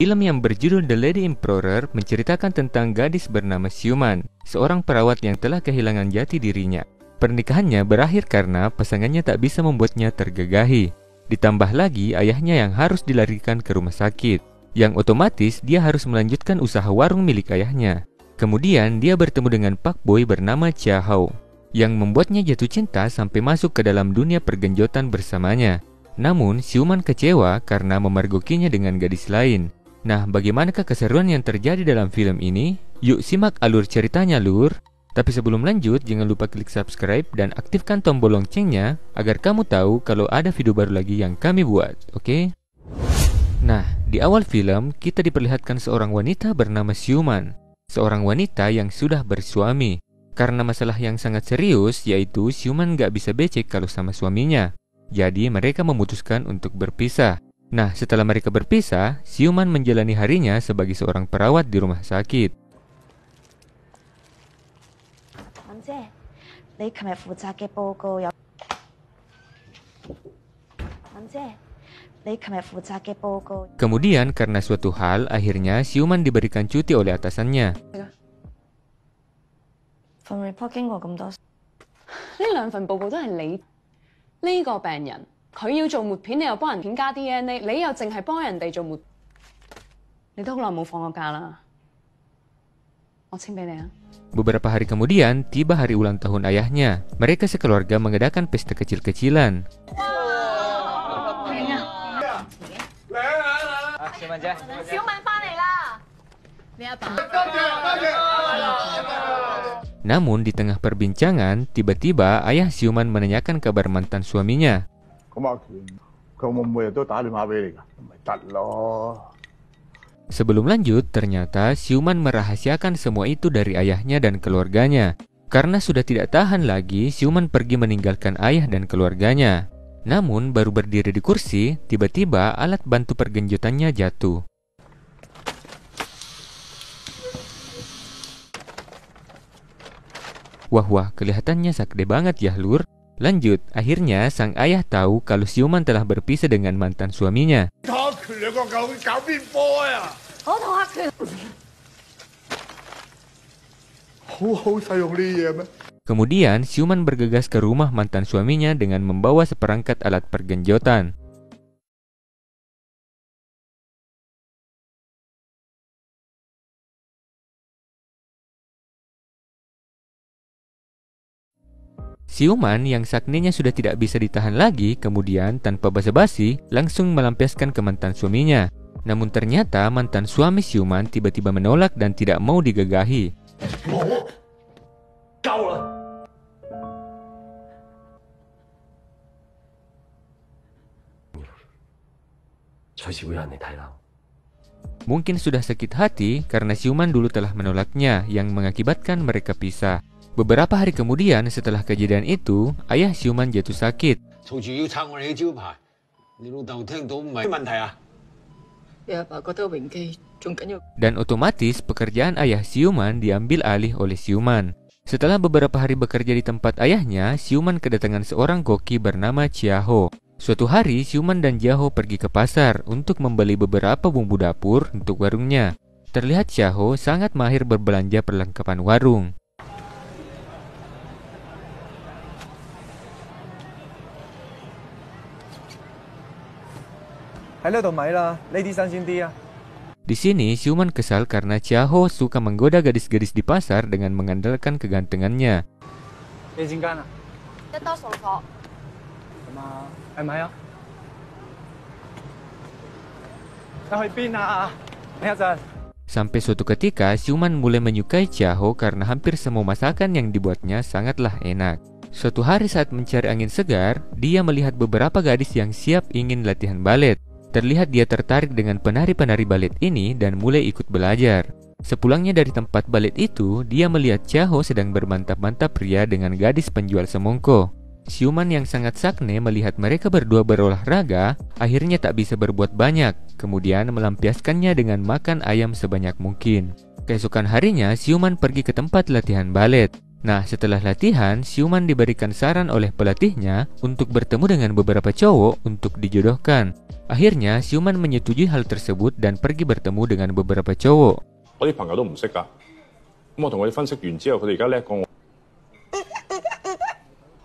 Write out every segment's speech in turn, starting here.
Film yang berjudul The Lady Emperor menceritakan tentang gadis bernama Xiuman, seorang perawat yang telah kehilangan jati dirinya. Pernikahannya berakhir karena pasangannya tak bisa membuatnya tergagahi. Ditambah lagi ayahnya yang harus dilarikan ke rumah sakit, yang otomatis dia harus melanjutkan usaha warung milik ayahnya. Kemudian dia bertemu dengan Pak Boy bernama Chia Hao, yang membuatnya jatuh cinta sampai masuk ke dalam dunia pergenjotan bersamanya. Namun Xiuman kecewa karena memergokinya dengan gadis lain. Nah, bagaimanakah keseruan yang terjadi dalam film ini? Yuk simak alur ceritanya, lur. Tapi sebelum lanjut, jangan lupa klik subscribe dan aktifkan tombol loncengnya agar kamu tahu kalau ada video baru lagi yang kami buat, oke? Nah, di awal film kita diperlihatkan seorang wanita bernama Xiuman, seorang wanita yang sudah bersuami. Karena masalah yang sangat serius, yaitu Xiuman gak bisa becek kalau sama suaminya. Jadi mereka memutuskan untuk berpisah. Nah, setelah mereka berpisah, Xiuman menjalani harinya sebagai seorang perawat di rumah sakit. Kemudian karena suatu hal, akhirnya Xiuman diberikan cuti oleh atasannya. Beberapa hari kemudian, tiba hari ulang tahun ayahnya. Mereka sekeluarga mengadakan pesta kecil-kecilan. Namun di tengah perbincangan, tiba-tiba ayah Xiuman menanyakan kabar mantan suaminya. Sebelum lanjut, ternyata Xiuman merahasiakan semua itu dari ayahnya dan keluarganya. Karena sudah tidak tahan lagi, Xiuman pergi meninggalkan ayah dan keluarganya. Namun baru berdiri di kursi, tiba-tiba alat bantu pergenjotannya jatuh. Wah, kelihatannya sakde banget ya, lur. Lanjut, akhirnya sang ayah tahu kalau Xiuman telah berpisah dengan mantan suaminya. Kemudian Xiuman bergegas ke rumah mantan suaminya dengan membawa seperangkat alat pergenjotan. Xiuman yang sakninya sudah tidak bisa ditahan lagi, kemudian tanpa basa-basi langsung melampiaskan ke mantan suaminya. Namun ternyata mantan suami Xiuman tiba-tiba menolak dan tidak mau digagahi. Mungkin sudah sakit hati karena Xiuman dulu telah menolaknya, yang mengakibatkan mereka pisah. Beberapa hari kemudian setelah kejadian itu, ayah Xiuman jatuh sakit. Dan otomatis pekerjaan ayah Xiuman diambil alih oleh Xiuman. Setelah beberapa hari bekerja di tempat ayahnya, Xiuman kedatangan seorang koki bernama Chia Hao. Suatu hari, Xiuman dan Chia Hao pergi ke pasar untuk membeli beberapa bumbu dapur untuk warungnya. Terlihat Chia Hao sangat mahir berbelanja perlengkapan warung. Di sini Xiuman kesal karena Chia Hao suka menggoda gadis-gadis di pasar dengan mengandalkan kegantengannya. Sampai suatu ketika Xiuman mulai menyukai Chia Hao karena hampir semua masakan yang dibuatnya sangatlah enak. Suatu hari saat mencari angin segar, dia melihat beberapa gadis yang siap ingin latihan balet. Terlihat dia tertarik dengan penari-penari balet ini dan mulai ikut belajar. Sepulangnya dari tempat balet itu, dia melihat Chia Hao sedang bermantap-mantap pria dengan gadis penjual semongko. Xiuman yang sangat sakne melihat mereka berdua berolahraga, akhirnya tak bisa berbuat banyak, kemudian melampiaskannya dengan makan ayam sebanyak mungkin. Keesokan harinya, Xiuman pergi ke tempat latihan balet. Nah, setelah latihan, Xiuman diberikan saran oleh pelatihnya untuk bertemu dengan beberapa cowok untuk dijodohkan. Akhirnya, Siuman menyetujui hal tersebut dan pergi bertemu dengan beberapa cowok. 我啲朋友都唔識㗎，咁我同佢哋分析完之後，佢哋而家叻過我。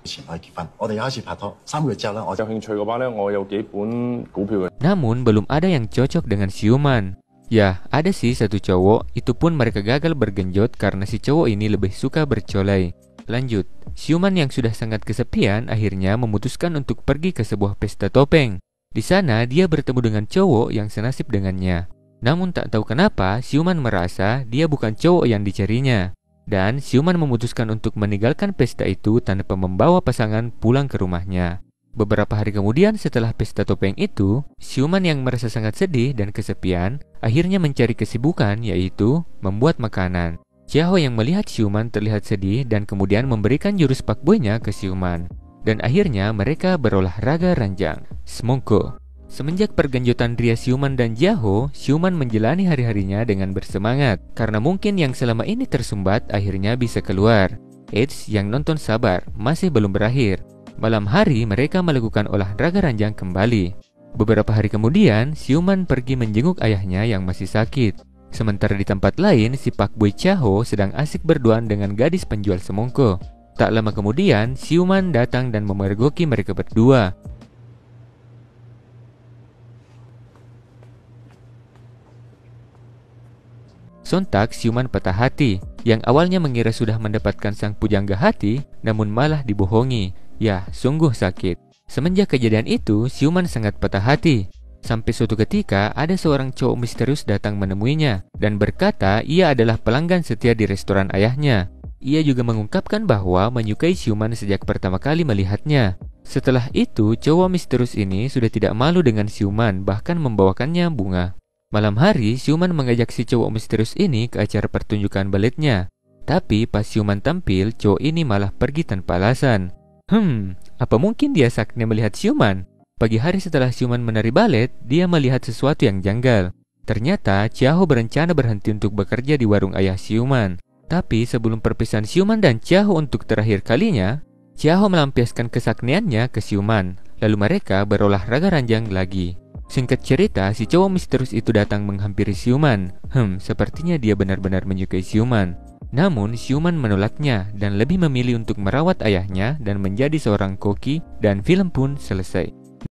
以前我哋結婚，我哋有一次拍拖，3個月之後咧，我有興趣嘅話咧，我有幾本股票嘅。 Namun, belum ada yang cocok dengan Siuman. Ya, ada sih satu cowok, itu pun mereka gagal bergenjot karena si cowok ini lebih suka bercolai. Lanjut, Siuman yang sudah sangat kesepian akhirnya memutuskan untuk pergi ke sebuah pesta topeng. Di sana, dia bertemu dengan cowok yang senasib dengannya. Namun tak tahu kenapa, Siuman merasa dia bukan cowok yang dicarinya. Dan Siuman memutuskan untuk meninggalkan pesta itu tanpa membawa pasangan pulang ke rumahnya. Beberapa hari kemudian setelah pesta topeng itu, Siuman yang merasa sangat sedih dan kesepian akhirnya mencari kesibukan, yaitu membuat makanan. Chiaho yang melihat Siuman terlihat sedih dan kemudian memberikan jurus pakboynya ke Siuman. Dan akhirnya mereka berolahraga ranjang, Semongko. Semenjak pergenjotan Ria Siuman dan Chiaho, Siuman menjalani hari-harinya dengan bersemangat karena mungkin yang selama ini tersumbat akhirnya bisa keluar. Eits, yang nonton sabar, masih belum berakhir. Malam hari mereka melakukan olahraga ranjang kembali. Beberapa hari kemudian, Siuman pergi menjenguk ayahnya yang masih sakit. Sementara di tempat lain, si Pakboy Chiaho sedang asik berduaan dengan gadis penjual semongko. Tak lama kemudian, Siuman datang dan memergoki mereka berdua. Sontak Siuman patah hati. Yang awalnya mengira sudah mendapatkan sang pujangga hati, namun malah dibohongi. Ya, sungguh sakit. Semenjak kejadian itu, Siuman sangat patah hati. Sampai suatu ketika, ada seorang cowok misterius datang menemuinya dan berkata ia adalah pelanggan setia di restoran ayahnya. Ia juga mengungkapkan bahwa menyukai Siuman sejak pertama kali melihatnya. Setelah itu, cowok misterius ini sudah tidak malu dengan Siuman, bahkan membawakannya bunga. Malam hari, Siuman mengajak si cowok misterius ini ke acara pertunjukan baletnya. Tapi pas Siuman tampil, cowok ini malah pergi tanpa alasan. Apa mungkin dia sakitnya melihat Siuman? Pagi hari setelah Siuman menari balet, dia melihat sesuatu yang janggal. Ternyata, Chiaho berencana berhenti untuk bekerja di warung ayah Siuman. Tapi sebelum perpisahan Siuman dan Chiaho untuk terakhir kalinya, Chiaho melampiaskan kesaktiannya ke Siuman. Lalu mereka berolahraga ranjang lagi. Singkat cerita, si cowok misterius itu datang menghampiri Siuman. Sepertinya dia benar-benar menyukai Siuman. Namun, Siuman menolaknya dan lebih memilih untuk merawat ayahnya dan menjadi seorang koki, dan film pun selesai.